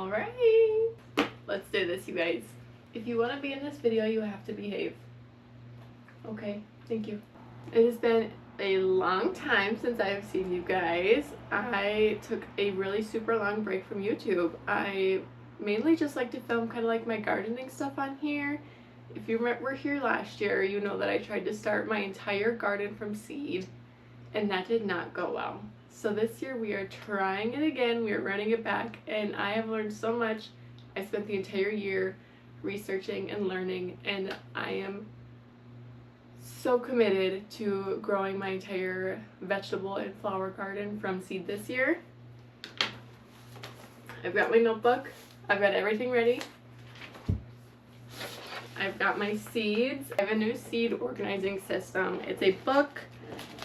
Alright, let's do this, you guys. If you want to be in this video, you have to behave. Okay, thank you. It has been a long time since I've seen you guys. I took a really super long break from YouTube. I mainly just like to film kind of like my gardening stuff on here. If you were here last year, you know that I tried to start my entire garden from seed, and that did not go well. So this year we are trying it again. We are running it back, and I have learned so much. I spent the entire year researching and learning, and I am so committed to growing my entire vegetable and flower garden from seed this year. I've got my notebook. I've got everything ready. I've got my seeds. I have a new seed organizing system. It's a book,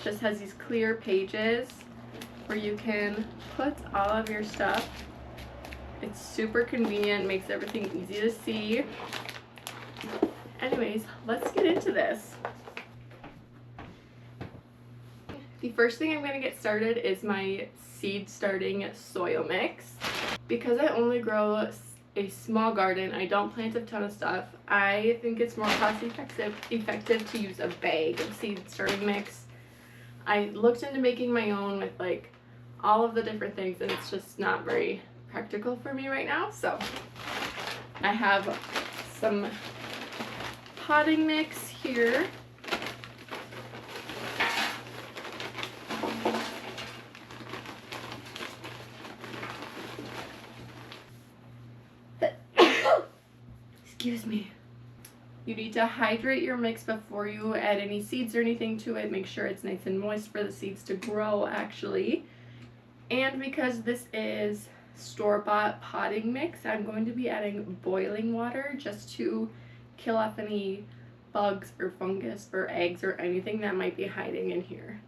just has these clear pages where you can put all of your stuff. It's super convenient, makes everything easy to see. Anyways, let's get into this. The first thing I'm going to get started is my seed starting soil mix. Because I only grow a small garden, I don't plant a ton of stuff. I think it's more cost effective to use a bag of seed starting mix. I looked into making my own with like all of the different things, and it's just not very practical for me right now. So I have some potting mix here. Excuse me. You need to hydrate your mix before you add any seeds or anything to it. Make sure it's nice and moist for the seeds to grow, actually. And because this is store-bought potting mix, I'm going to be adding boiling water just to kill off any bugs or fungus or eggs or anything that might be hiding in here.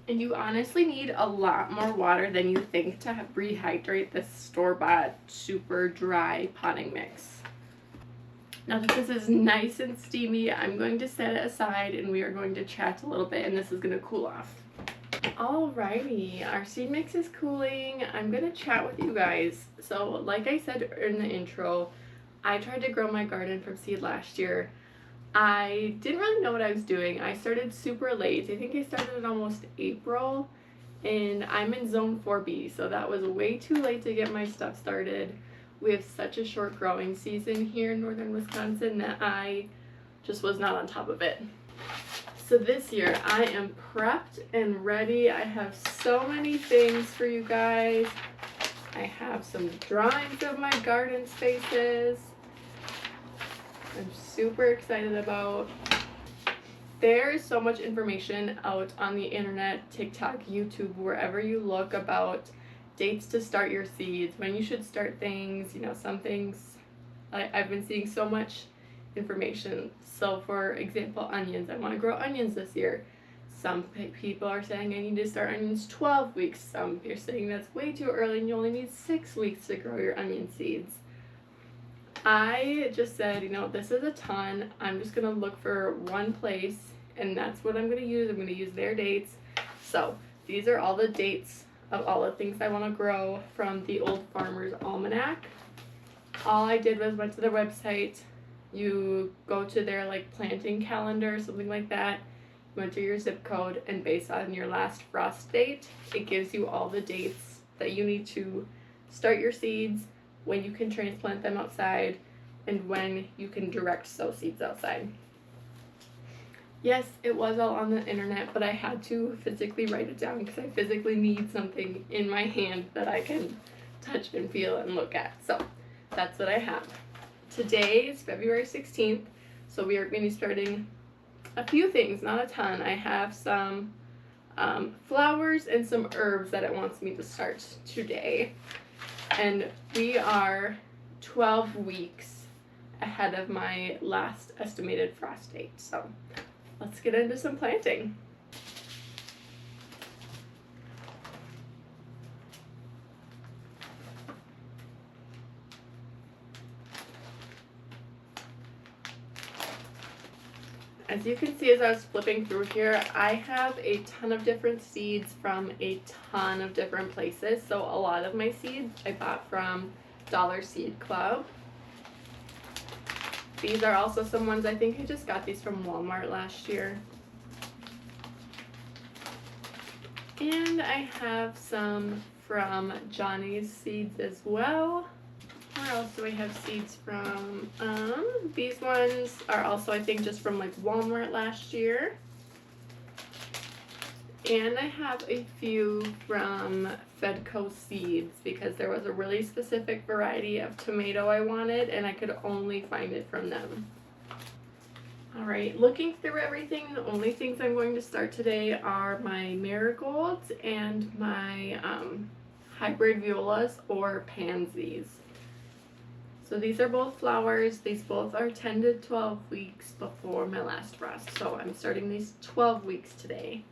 And you honestly need a lot more water than you think to rehydrate this store-bought super dry potting mix. Now that this is nice and steamy, I'm going to set it aside and we are going to chat a little bit, and this is going to cool off. Alrighty, our seed mix is cooling. I'm going to chat with you guys. So like I said in the intro, I tried to grow my garden from seed last year. I didn't really know what I was doing. I started super late. I think I started in almost April, and I'm in zone 4B, so that was way too late to get my stuff started. We have such a short growing season here in northern Wisconsin that I just was not on top of it. So this year I am prepped and ready. I have so many things for you guys. I have some drawings of my garden spaces I'm super excited about. There is so much information out on the internet, TikTok, YouTube, wherever you look, about dates to start your seeds, when you should start things, you know, some things. I've been seeing so much information. So for example, onions. I want to grow onions this year. Some people are saying I need to start onions 12 weeks. Some are saying that's way too early and you only need 6 weeks to grow your onion seeds. I just said, you know, this is a ton. I'm just going to look for one place, and that's what I'm going to use. I'm going to use their dates. So these are all the dates of all the things I want to grow from the Old Farmer's Almanac. All I did was went to their website. You go to their like planting calendar, something like that. You enter your zip code, and based on your last frost date, it gives you all the dates that you need to start your seeds, when you can transplant them outside, and when you can direct sow seeds outside. Yes, it was all on the internet, but I had to physically write it down because I physically need something in my hand that I can touch and feel and look at. So that's what I have. Today is February 16th, so we are going to be starting a few things, not a ton. I have some flowers and some herbs that it wants me to start today. And we are 12 weeks ahead of my last estimated frost date. So let's get into some planting. As you can see, as I was flipping through here, I have a ton of different seeds from a ton of different places. So a lot of my seeds I bought from Dollar Seed Club. These are also some ones, I think I just got these from Walmart last year. And I have some from Johnny's Seeds as well. Where else do I have seeds from? These ones are also, I think, just from like Walmart last year. And I have a few from Fedco Seeds because there was a really specific variety of tomato I wanted and I could only find it from them. Alright, looking through everything, the only things I'm going to start today are my marigolds and my hybrid violas or pansies. So these are both flowers. These both are 10 to 12 weeks before my last frost. So I'm starting these 12 weeks today.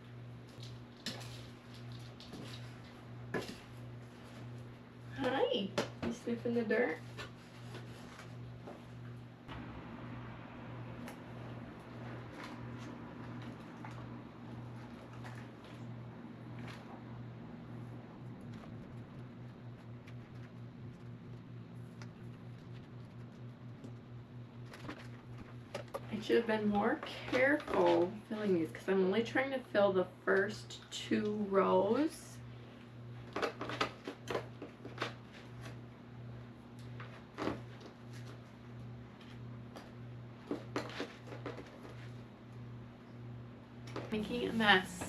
Hi, you sniffing the dirt? I should have been more careful filling these because I'm only trying to fill the first 2 rows. Making a mess.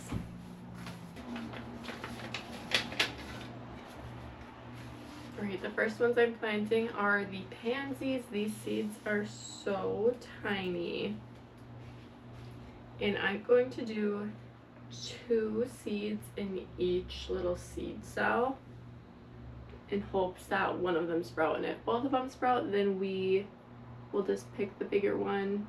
Alright, the first ones I'm planting are the pansies. These seeds are so tiny. And I'm going to do 2 seeds in each little seed cell in hopes that one of them sprout. And if both of them sprout, then we will just pick the bigger one.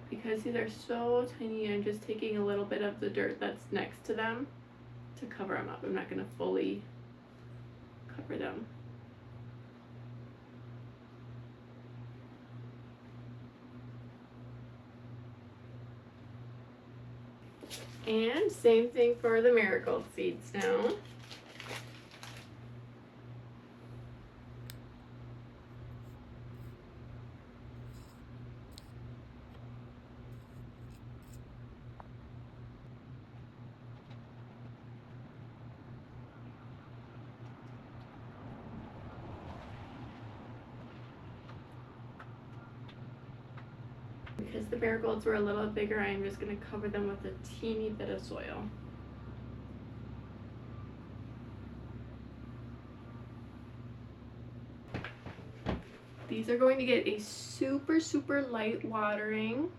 Because these are so tiny, I'm just taking a little bit of the dirt that's next to them to cover them up. I'm not going to fully cover them. And same thing for the marigold seeds now. Because the marigolds were a little bigger, I'm just going to cover them with a teeny bit of soil. These are going to get a super, super light watering.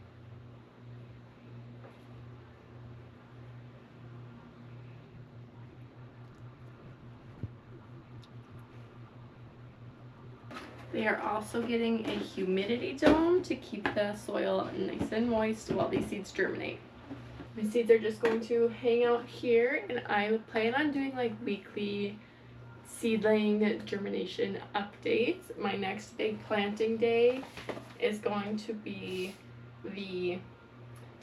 They are also getting a humidity dome to keep the soil nice and moist while these seeds germinate. My seeds are just going to hang out here, and I plan on doing like weekly seedling germination updates. My next big planting day is going to be the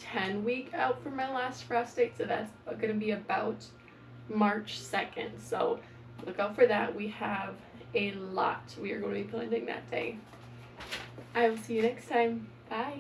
10-week out from my last frost date, so that's going to be about March 2nd. So look out for that. We have a lot we are going to be planting that day. I will see you next time. Bye.